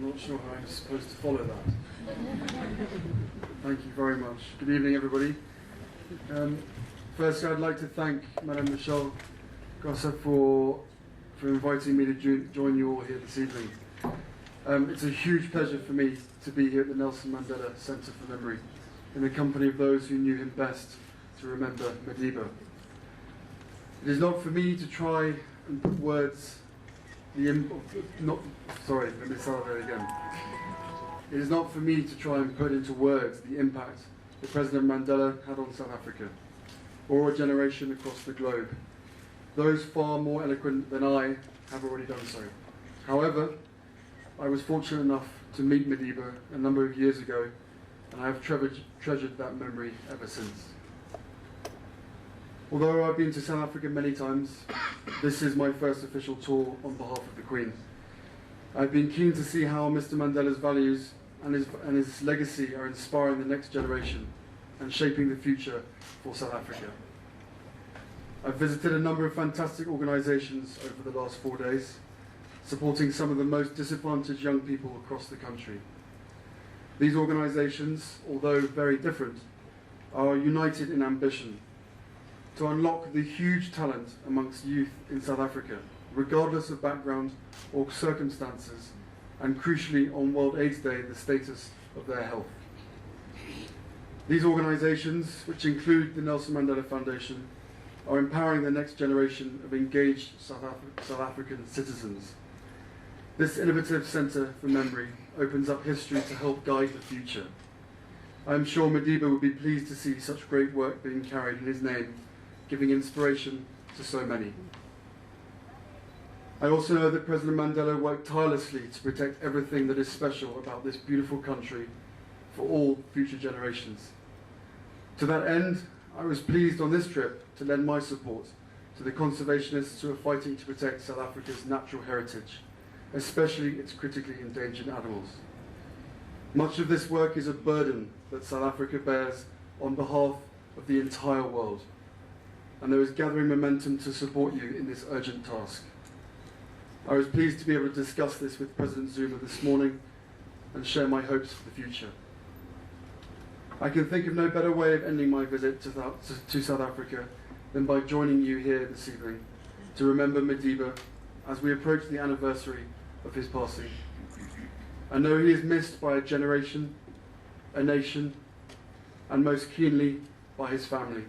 I'm not sure how I'm supposed to follow that. Thank you very much. Good evening, everybody. Firstly, I'd like to thank Madame Machel for inviting me to join you all here this evening. It's a huge pleasure for me to be here at the Nelson Mandela Centre for Memory, in the company of those who knew him best to remember Madiba. It is not for me to try and put words, It is not for me to try and put into words the impact that President Mandela had on South Africa, or a generation across the globe. Those far more eloquent than I have already done so. However, I was fortunate enough to meet Madiba a number of years ago, and I have treasured that memory ever since. Although I've been to South Africa many times, this is my first official tour on behalf of the Queen. I've been keen to see how Mr. Mandela's values and his legacy are inspiring the next generation and shaping the future for South Africa. I've visited a number of fantastic organisations over the last 4 days, supporting some of the most disadvantaged young people across the country. These organisations, although very different, are united in ambition to unlock the huge talent amongst youth in South Africa, regardless of background or circumstances, and crucially on World AIDS Day, the status of their health. These organisations, which include the Nelson Mandela Foundation, are empowering the next generation of engaged South African citizens. This innovative centre for memory opens up history to help guide the future. I am sure Madiba would be pleased to see such great work being carried in his name, giving inspiration to so many. I also know that President Mandela worked tirelessly to protect everything that is special about this beautiful country for all future generations. To that end, I was pleased on this trip to lend my support to the conservationists who are fighting to protect South Africa's natural heritage, especially its critically endangered animals. Much of this work is a burden that South Africa bears on behalf of the entire world, and there is gathering momentum to support you in this urgent task. I was pleased to be able to discuss this with President Zuma this morning and share my hopes for the future. I can think of no better way of ending my visit to South Africa than by joining you here this evening to remember Madiba as we approach the anniversary of his passing. I know he is missed by a generation, a nation, and most keenly by his family.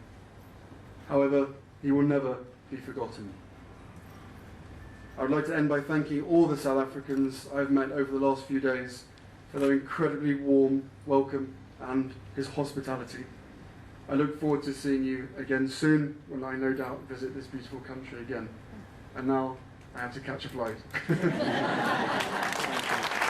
However, he will never be forgotten. I would like to end by thanking all the South Africans I've met over the last few days for their incredibly warm welcome and his hospitality. I look forward to seeing you again soon, when I no doubt visit this beautiful country again. And now I have to catch a flight. Thank you.